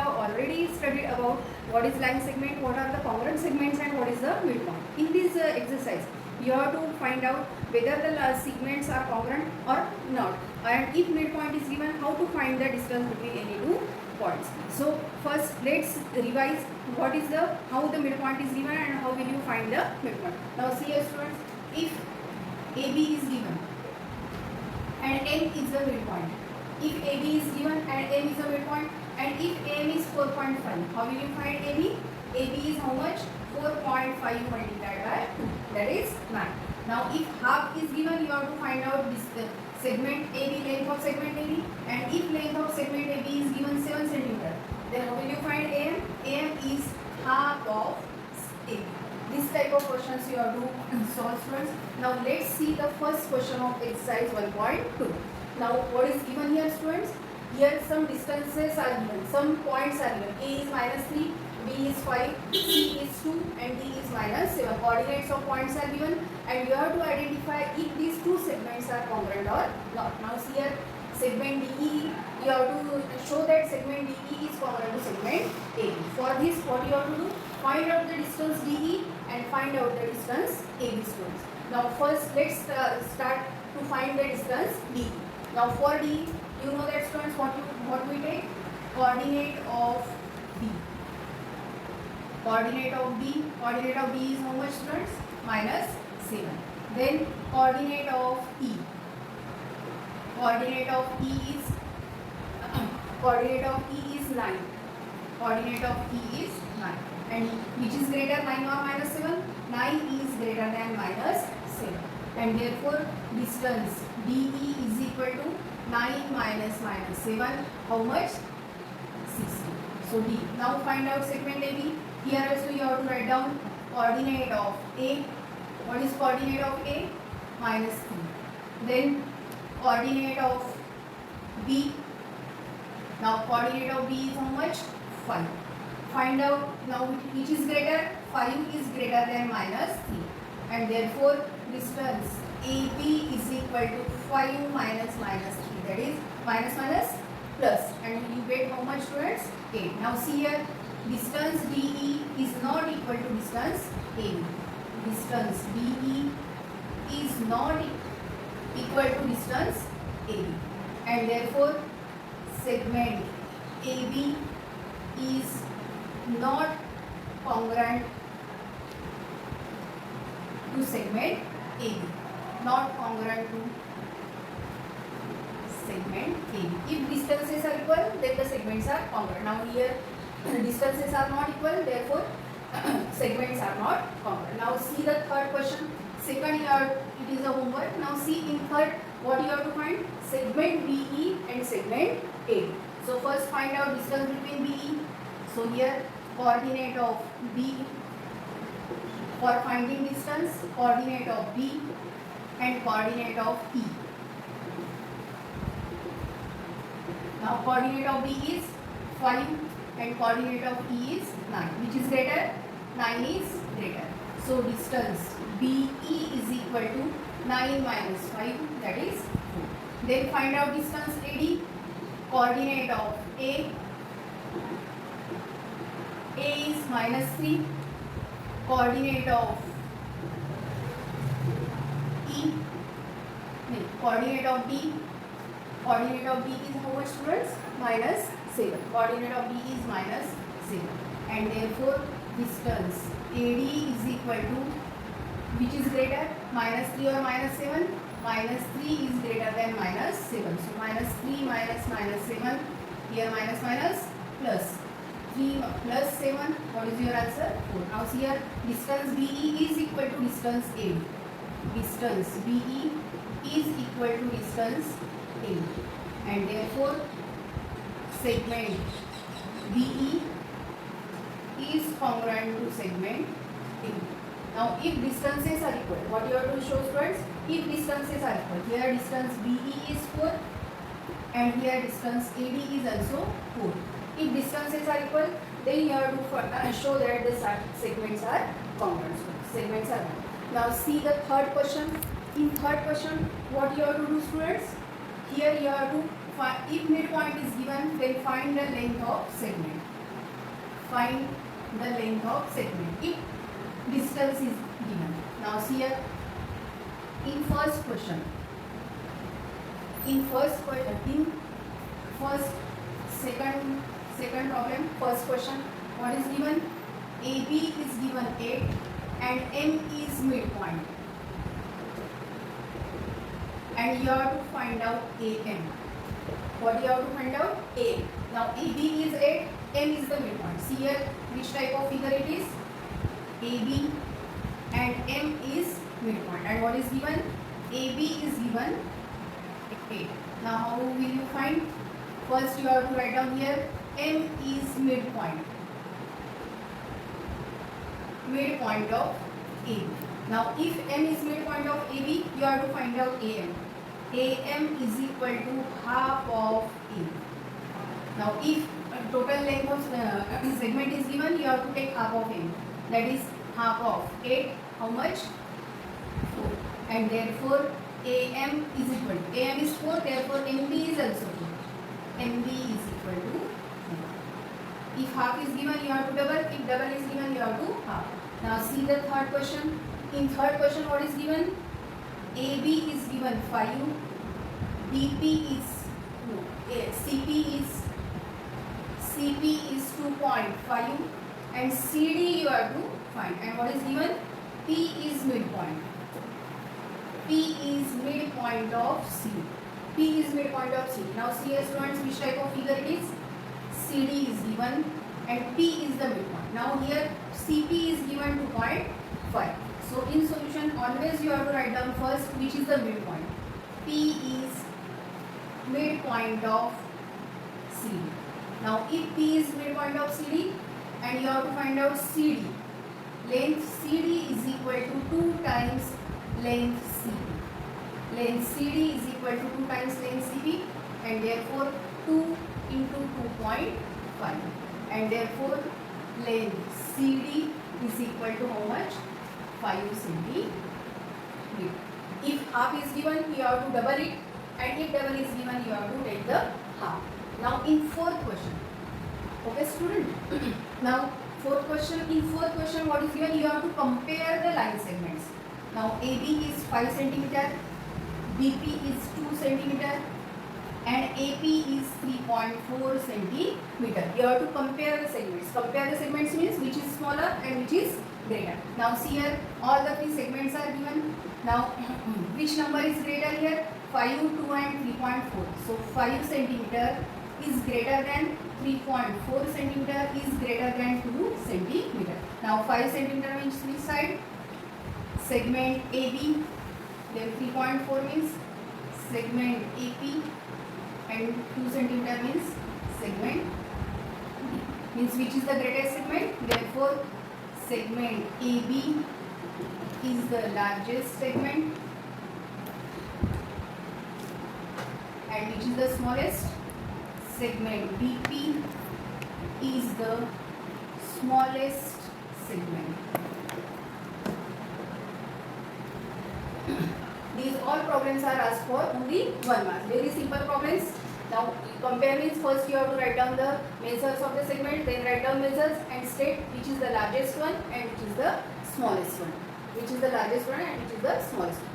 have already studied about what is line segment, what are the congruent segments, and what is the midpoint. In this exercise, you have to find out whether the segments are congruent or not, and if midpoint is given, how to find the distance between any two points. So first let's revise what is the how the midpoint is given and how will you find the midpoint. Now see here students, if AB is given and M is the midpoint, if AB is given and M is the midpoint, and if M is 4.5, how will you find AB? AB is how much? 4.5 multiplied by 2, that is 9. Now if half is given, you have to find out this segment AB, length of segment AB, and if length of segment AB is given 7 cm, then how will you find AM? AM is half of AB. This type of questions you have to solve, students. Now let's see the first question of exercise 1.2. Now what is given here, students? Here some distances are given, some points are given. A is -3, B is 5, C is 2, and D is -7. Coordinates of points are given, and you have to identify if these two segments are congruent or not. Now see here, segment DE, you have to show that segment DE is congruent to segment AB. For this, what you have to do? Find out the distance DE and find out the distance AB, students. Now first let's start to find the distance DE. Now for D, you know that, students, what we take? Coordinate of B. Coordinate of B. Coordinate of B is how much, students? -7. Then coordinate of E. Coordinate of E is coordinate of E is 9. Coordinate of E is 9. And which is greater, 9 or -7? 9 is greater than -7. And therefore distance DE is equal to 9 minus -7. How much? 60. So D. Now find out segment AB. Here also you have to write down coordinate of A. What is coordinate of A? -3. Then coordinate of B. Now coordinate of B is how much? 5. Find out now which is greater. 5 is greater than -3, and therefore distance AB is equal to 5 minus -3, that is minus plus, and you get how much, students? 8. Now see here, distance DE is not equal to distance AB. Distance DE is not equal to distance AB, and therefore segment AB is not congruent to segment AB. Not congruent to segment AB. If distances are equal, then the segments are congruent. Now here distances are not equal, therefore segments are not congruent. Now see the third question. Second here it is a homework. Now see in third what you have to find? Segment BE and segment AB. So first find out distance between BE. So here coordinate of B, for finding distance, coordinate of B and coordinate of E. Now coordinate of B is 5 and coordinate of E is 9. Which is greater? 9 is greater. So distance BE is equal to 9 minus 5, that is 4. Then find out distance AD. Coordinate of A. A is -3. Coordinate of E. Coordinate of D. Coordinate of D is how much, students? -7. Coordinate of D is -7. And therefore distance AD is equal to, which is greater, -3 or -7? -3 is greater than -7. So -3 minus -7, here minus plus. 3 plus 7, what is your answer? 4. Now see here, distance BE is equal to distance AD. Distance BE is equal to distance AD, and therefore segment BE is congruent to segment AD. Now if distances are equal, what you have to show, students? If distances are equal, here distance BE is 4 and here distance AD is also 4. If distances are equal, then you have to show that the segments are congruent. Segments are congruent. Now see the third question. In third question, what you have to do, students? Here you have to find, if midpoint is given, then find the length of segment. find the length of segment if distance is given. Now see here, in first second problem, first question, what is given? AB is given 8 and M is midpoint, and you have to find out AM. What you have to find out? A. Now AB is 8, M is the midpoint. See here which type of figure it is? AB and M is midpoint. And what is given? AB is given 8. Now how will you find? First you have to write down here M is midpoint. Midpoint of AB. Now if M is midpoint of AB, you have to find out AM. AM is equal to half of A. Now if total length of segment is given, you have to take half of M. That is half of 8. How much? 4. And therefore AM is equal to, AM is 4, therefore MB is also 2. MB is equal to 4. If half is given, you have to double. If double is given, you have to half. Now see the third question. In third question, what is given? AB is given 5, BP is CP is 2.5, and CD you have to find. And what is given? P is midpoint. P is midpoint of CD. P is midpoint of CD. Now see here students, which type of figure it is? CD is given and P is the midpoint. Now here CP is given 2.5. So in solution, always you have to write down first which is the midpoint. P is midpoint of CD. Now if P is midpoint of CD and you have to find out CD, length CD is equal to 2 times length CP. Length CD is equal to 2 times length CP, and therefore 2 into 2.5, and therefore length CD is equal to how much? 5 centimeter. If half is given, you have to double it, and if double is given, you have to take the half. Now in fourth question, okay student. Now fourth question, in fourth question what is given? You have to compare the line segments. Now AB is 5 centimeter, BP is 2 centimeter, and AP is 3.4 centimeter. You have to compare the segments. Compare the segments means which is smaller and which is greater. Now see here, all the 3 segments are given. Now which number is greater here? 5, 2 and 3.4. So 5 centimeter is greater than 3.4 centimeter is greater than 2 centimeter. Now 5 centimeter means which side? Segment AB. Then 3.4 means segment AP, and 2 centimeter means segment B. Means which is the greatest segment? Therefore segment AB is the largest segment, and which is the smallest? Segment BP is the smallest segment. These all problems are asked for only 1 mark. Very simple problems. Now compare means first you have to write down the measures of the segment, then write down measures and state which is the largest one and which is the smallest one. Which is the largest one and which is the smallest one.